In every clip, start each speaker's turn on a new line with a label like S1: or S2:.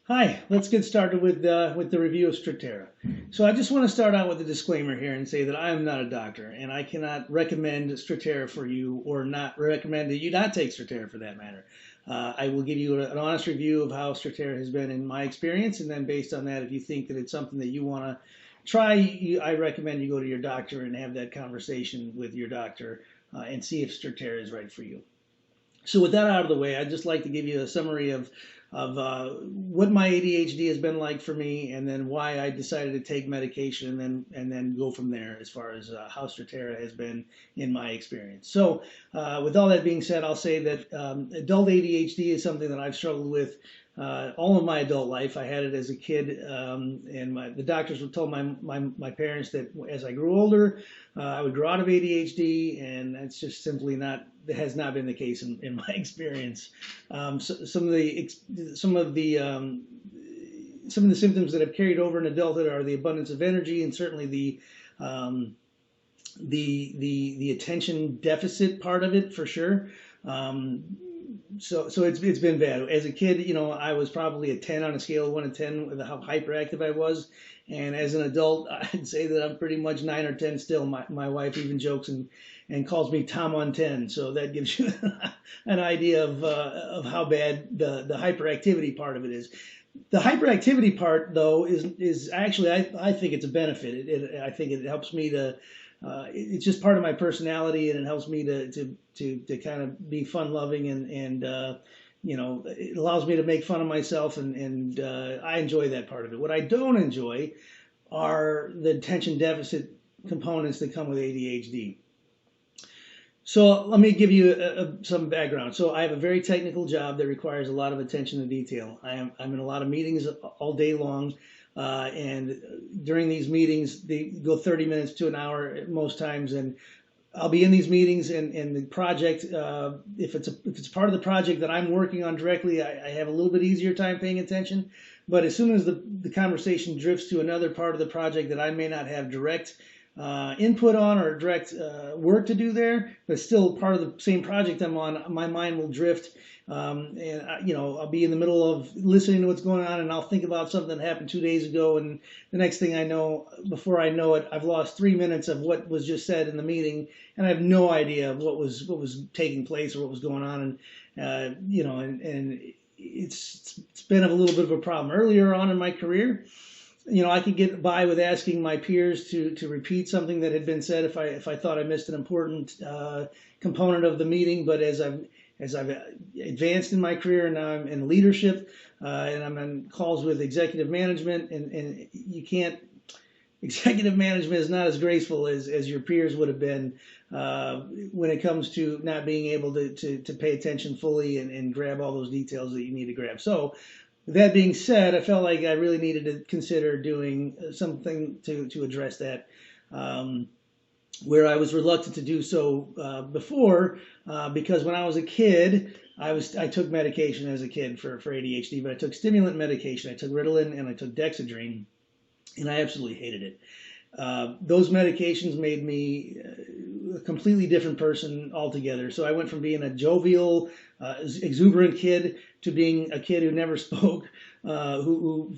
S1: Hi, let's get started with the review of Strattera. So I just want to start out with a disclaimer here and say that I am not a doctor, and I cannot recommend Strattera for you, or not recommend that you not take Strattera for that matter. I will give you an honest review of how Strattera has been in my experience, and then based on that, if you think that it's something that you want to try, I recommend you go to your doctor and have that conversation with your doctor and see if Strattera is right for you. So with that out of the way, I'd just like to give you a summary of what my ADHD has been like for me, and then why I decided to take medication, and then go from there as far as how Strattera has been in my experience. So with all that being said, I'll say that adult ADHD is something that I've struggled with all of my adult life. I had it as a kid, and the doctors would tell my parents that as I grew older, I would grow out of ADHD, and that's just simply not, that has not been the case in my experience. Some of the symptoms that have carried over in adulthood are the abundance of energy, and certainly um, the attention deficit part of it for sure. Um, so it's been bad. As a kid, I was probably a 10 on a scale of 1 to 10 with how hyperactive I was. And as an adult, I'd say that I'm pretty much 9 or 10 still. My wife even jokes and calls me Tom on 10. So that gives you an idea of how bad the hyperactivity part of it is. The hyperactivity part, though, is actually, I think it's a benefit. I think it helps me to, it's just part of my personality, and it helps me to kind of be fun loving, and it allows me to make fun of myself, and I enjoy that part of it. What I don't enjoy are the attention deficit components that come with ADHD. So let me give you some background. So I have a very technical job that requires a lot of attention to detail. I'm in a lot of meetings all day long, and during these meetings, they go 30 minutes to an hour most times, and I'll be in these meetings, and the project, if it's part of the project that I'm working on directly, I have a little bit easier time paying attention. But as soon as the conversation drifts to another part of the project that I may not have direct input on, or direct work to do there, but still part of the same project I'm on, my mind will drift. And I'll be in the middle of listening to what's going on, and I'll think about something that happened 2 days ago, and the next thing I know, before I know it, I've lost 3 minutes of what was just said in the meeting, and I have no idea of what was taking place or what was going on, and it's been a little bit of a problem earlier on in my career. I could get by with asking my peers to repeat something that had been said if I thought I missed an important component of the meeting. But as I've advanced in my career, and now I'm in leadership, and I'm on calls with executive management, and you can't. Executive management is not as graceful as your peers would have been when it comes to not being able to pay attention fully and grab all those details that you need to grab. So that being said, I felt like I really needed to consider doing something to address that, where I was reluctant to do so before, because when I was a kid, I took medication as a kid for ADHD, but I took stimulant medication. I took Ritalin and I took Dexedrine, and I absolutely hated it. Those medications made me a completely different person altogether. So I went from being a jovial, exuberant kid to being a kid who never spoke, who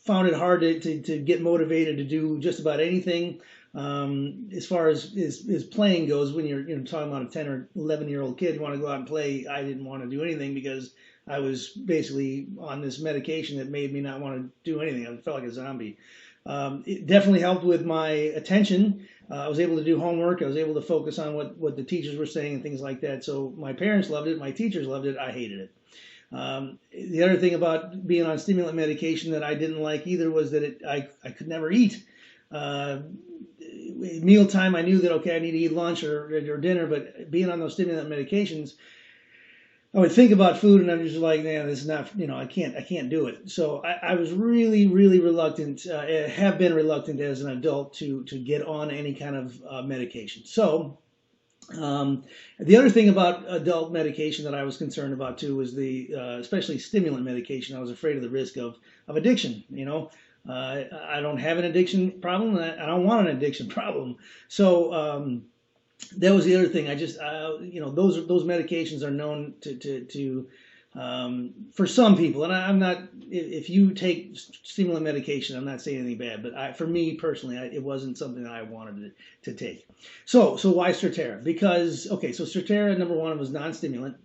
S1: found it hard to get motivated to do just about anything. As far as playing goes, when you're talking about a 10 or 11-year-old kid, you want to go out and play. I didn't want to do anything because I was basically on this medication that made me not want to do anything. I felt like a zombie. It definitely helped with my attention. I was able to do homework. I was able to focus on what the teachers were saying and things like that. So my parents loved it. My teachers loved it. I hated it. The other thing about being on stimulant medication that I didn't like either was that I could never eat. Mealtime, I knew that, okay, I need to eat lunch or dinner, but being on those stimulant medications, I would think about food, and I'm just like, man, this is not, I can't do it. So I was really, really reluctant, have been reluctant as an adult to get on any kind of medication. So the other thing about adult medication that I was concerned about too was especially stimulant medication. I was afraid of the risk of addiction. I don't have an addiction problem, and I don't want an addiction problem. So that was the other thing. I just, those medications are known to For some people, and I'm not, if you take stimulant medication, I'm not saying anything bad, but for me personally, it wasn't something that I wanted to take. So why Strattera? Because, okay, so Strattera, number one, was non-stimulant,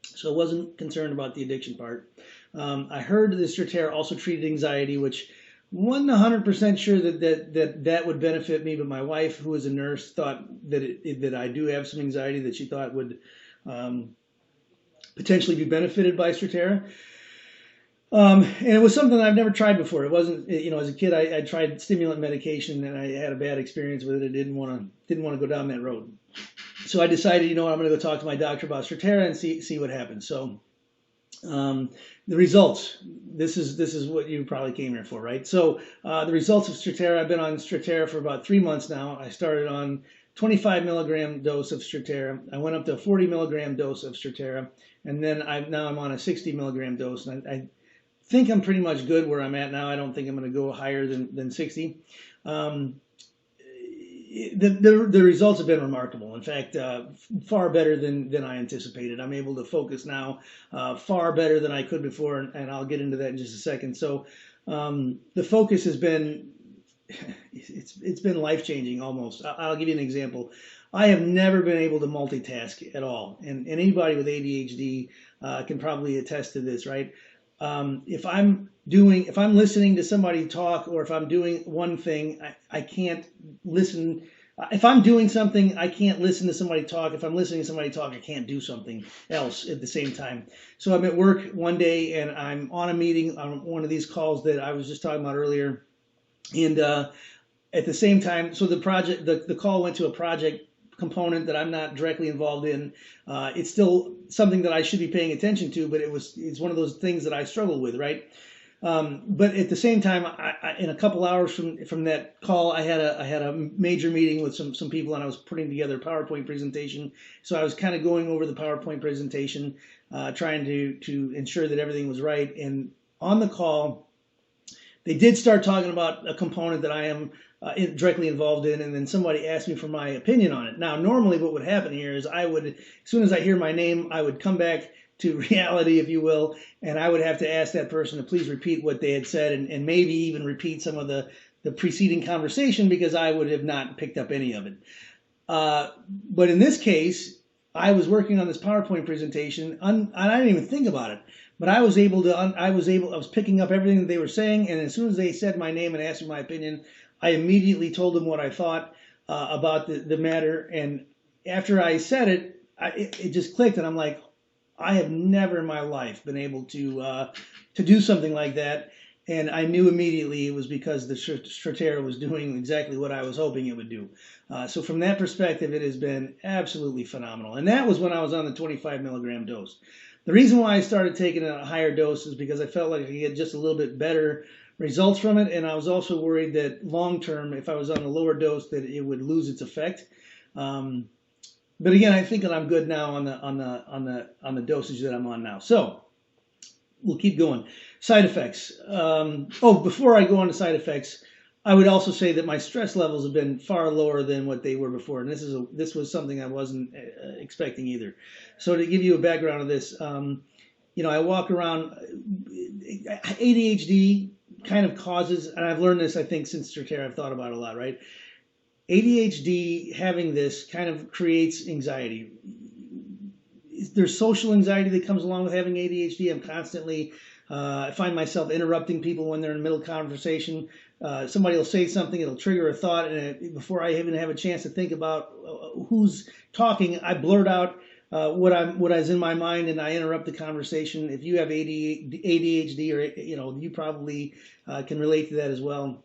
S1: so I wasn't concerned about the addiction part. I heard that Strattera also treated anxiety, which wasn't 100% sure that would benefit me, but my wife, who is a nurse, thought that I do have some anxiety that she thought would potentially be benefited by Strattera. And it was something I've never tried before. It wasn't, as a kid, I tried stimulant medication and I had a bad experience with it. I didn't want to go down that road. So I decided, I'm going to go talk to my doctor about Strattera and see what happens. So the results. This is what you probably came here for, right? So the results of Strattera. I've been on Strattera for about 3 months now. I started on 25 milligram dose of Strattera. I went up to a 40 milligram dose of Strattera, and then now I'm on a 60 milligram dose. And I think I'm pretty much good where I'm at now. I don't think I'm going to go higher than 60. The results have been remarkable. In fact, far better than I anticipated. I'm able to focus now far better than I could before, and I'll get into that in just a second. So the focus has been, it's been life-changing almost. I'll give you an example. I have never been able to multitask at all, and anybody with ADHD can probably attest to this, right? If I'm listening to somebody talk, or if I'm doing one thing, I can't listen. If I'm doing something, I can't listen to somebody talk. If I'm listening to somebody talk, I can't do something else at the same time. So I'm at work one day and I'm on a meeting on one of these calls that I was just talking about earlier. And at the same time, so the call went to a project component that I'm not directly involved in. It's still something that I should be paying attention to, but it's one of those things that I struggle with, right? But at the same time, in a couple hours from that call, I had a major meeting with some people, and I was putting together a PowerPoint presentation. So I was kind of going over the PowerPoint presentation, trying to ensure that everything was right. And on the call, they did start talking about a component that I am directly involved in, and then somebody asked me for my opinion on it. Now, normally what would happen here is as soon as I hear my name, I would come back to reality, if you will, and I would have to ask that person to please repeat what they had said, and maybe even repeat some of the preceding conversation, because I would have not picked up any of it. But in this case, I was working on this PowerPoint presentation, and I didn't even think about it. But I was picking up everything that they were saying, and as soon as they said my name and asked me my opinion, I immediately told them what I thought about the matter. And after I said it, it just clicked, and I'm like, I have never in my life been able to do something like that. And I knew immediately it was because the Strattera was doing exactly what I was hoping it would do. So from that perspective, it has been absolutely phenomenal. And that was when I was on the 25 milligram dose. The reason why I started taking a higher dose is because I felt like I could get just a little bit better results from it, and I was also worried that long term, if I was on a lower dose, that it would lose its effect. But again, I think that I'm good now on the dosage that I'm on now. So we'll keep going. Side effects. Before I go on to side effects, I would also say that my stress levels have been far lower than what they were before, and this was something I wasn't expecting either. So to give you a background of this, I walk around. ADHD kind of causes, and I've learned this, I think, since Strattera, I've thought about it a lot, right? ADHD, having this, kind of creates anxiety. There's social anxiety that comes along with having ADHD. I'm constantly, I find myself interrupting people when they're in the middle of conversation. Somebody will say something, it'll trigger a thought, and before I even have a chance to think about who's talking, I blurt out what is in my mind, and I interrupt the conversation. If you have ADHD, or you probably can relate to that as well.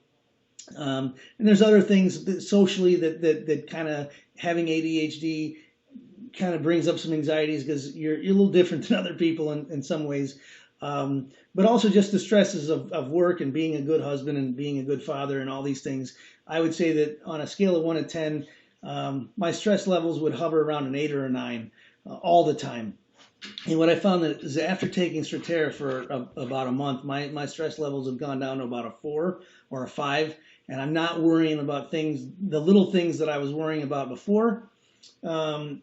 S1: And there's other things that socially that kind of having ADHD kind of brings up some anxieties, because you're a little different than other people in some ways. But also just the stresses of work and being a good husband and being a good father and all these things. I would say that on a scale of 1 to 10, my stress levels would hover around an 8 or a 9 all the time. And what I found is after taking Strattera for about a month, my stress levels have gone down to about a 4 or a 5, and I'm not worrying about the little things that I was worrying about before. And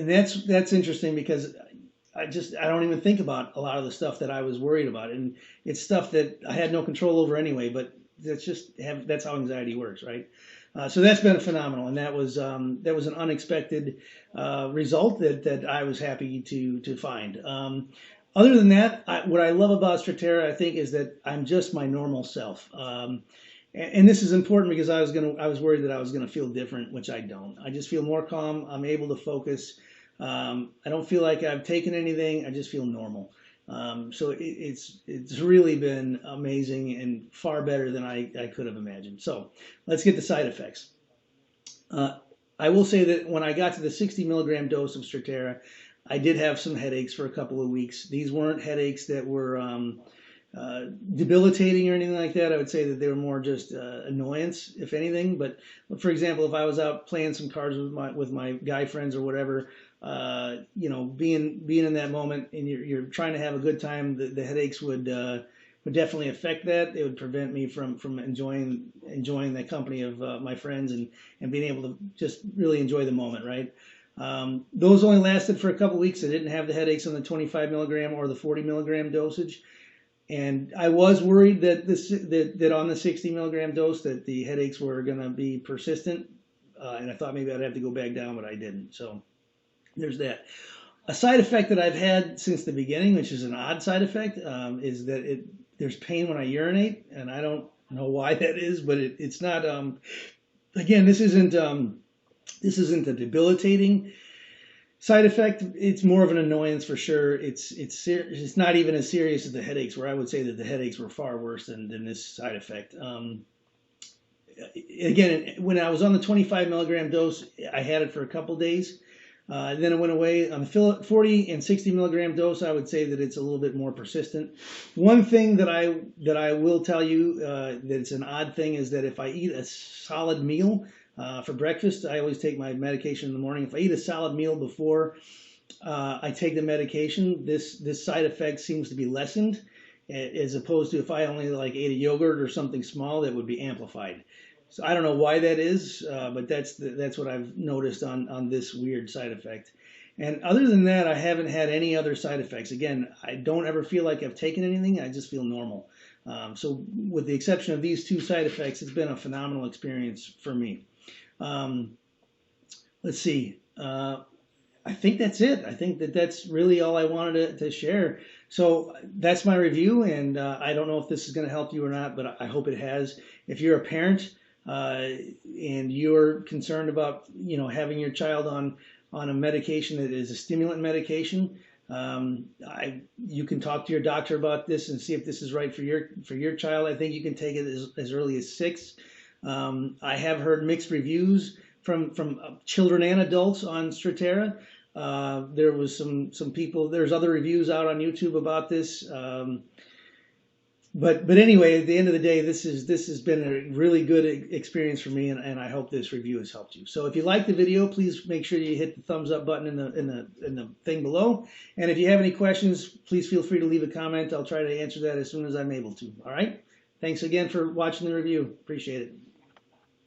S1: that's interesting, because I don't even think about a lot of the stuff that I was worried about, and it's stuff that I had no control over anyway. But that's how anxiety works, right? So that's been phenomenal, and that was an unexpected result that I was happy to find. Other than that, what I love about Strattera, I think, is that I'm just my normal self. And this is important because I was worried that I was gonna feel different, which I don't. I just feel more calm. I'm able to focus. I don't feel like I've taken anything. I just feel normal. So it's really been amazing and far better than I could have imagined. So let's get the side effects. I will say that when I got to the 60 milligram dose of Strattera, I did have some headaches for a couple of weeks. These weren't headaches that were debilitating or anything like that. I would say that they were more just annoyance, if anything. But for example, if I was out playing some cards with my guy friends or whatever, being in that moment and you're trying to have a good time, the headaches would definitely affect that. It would prevent me from enjoying the company of my friends and being able to just really enjoy the moment, right? Those only lasted for a couple weeks. I didn't have the headaches on the 25 milligram or the 40 milligram dosage. And I was worried that on the 60 milligram dose that the headaches were going to be persistent. And I thought maybe I'd have to go back down, but I didn't. So there's that. A side effect that I've had since the beginning, which is an odd side effect, is that there's pain when I urinate. And I don't know why that is, but it's not, again, this isn't a debilitating side effect. It's more of an annoyance for sure. It's not even as serious as the headaches, where I would say that the headaches were far worse than this side effect. Again, when I was on the 25 milligram dose, I had it for a couple days. Then it went away. On the 40 and 60 milligram dose, I would say that it's a little bit more persistent. One thing that I will tell you that it's an odd thing is that if I eat a solid meal for breakfast, I always take my medication in the morning. If I eat a solid meal before I take the medication, this side effect seems to be lessened, as opposed to if I only ate a yogurt or something small, that would be amplified. So I don't know why that is, but that's what I've noticed on this weird side effect. And other than that, I haven't had any other side effects. Again, I don't ever feel like I've taken anything. I just feel normal. So with the exception of these two side effects, it's been a phenomenal experience for me. Let's see. I think that's it. I think that's really all I wanted to share. So that's my review, and I don't know if this is going to help you or not, but I hope it has. If you're a parent and you're concerned about having your child on a medication that is a stimulant medication, you can talk to your doctor about this and see if this is right for your child. I think you can take it as early as 6. I have heard mixed reviews from children and adults on Strattera. There was some people. There's other reviews out on YouTube about this. But anyway, at the end of the day, this has been a really good experience for me, and I hope this review has helped you. So if you like the video, please make sure you hit the thumbs up button in the thing below. And if you have any questions, please feel free to leave a comment. I'll try to answer that as soon as I'm able to. All right. Thanks again for watching the review. Appreciate it.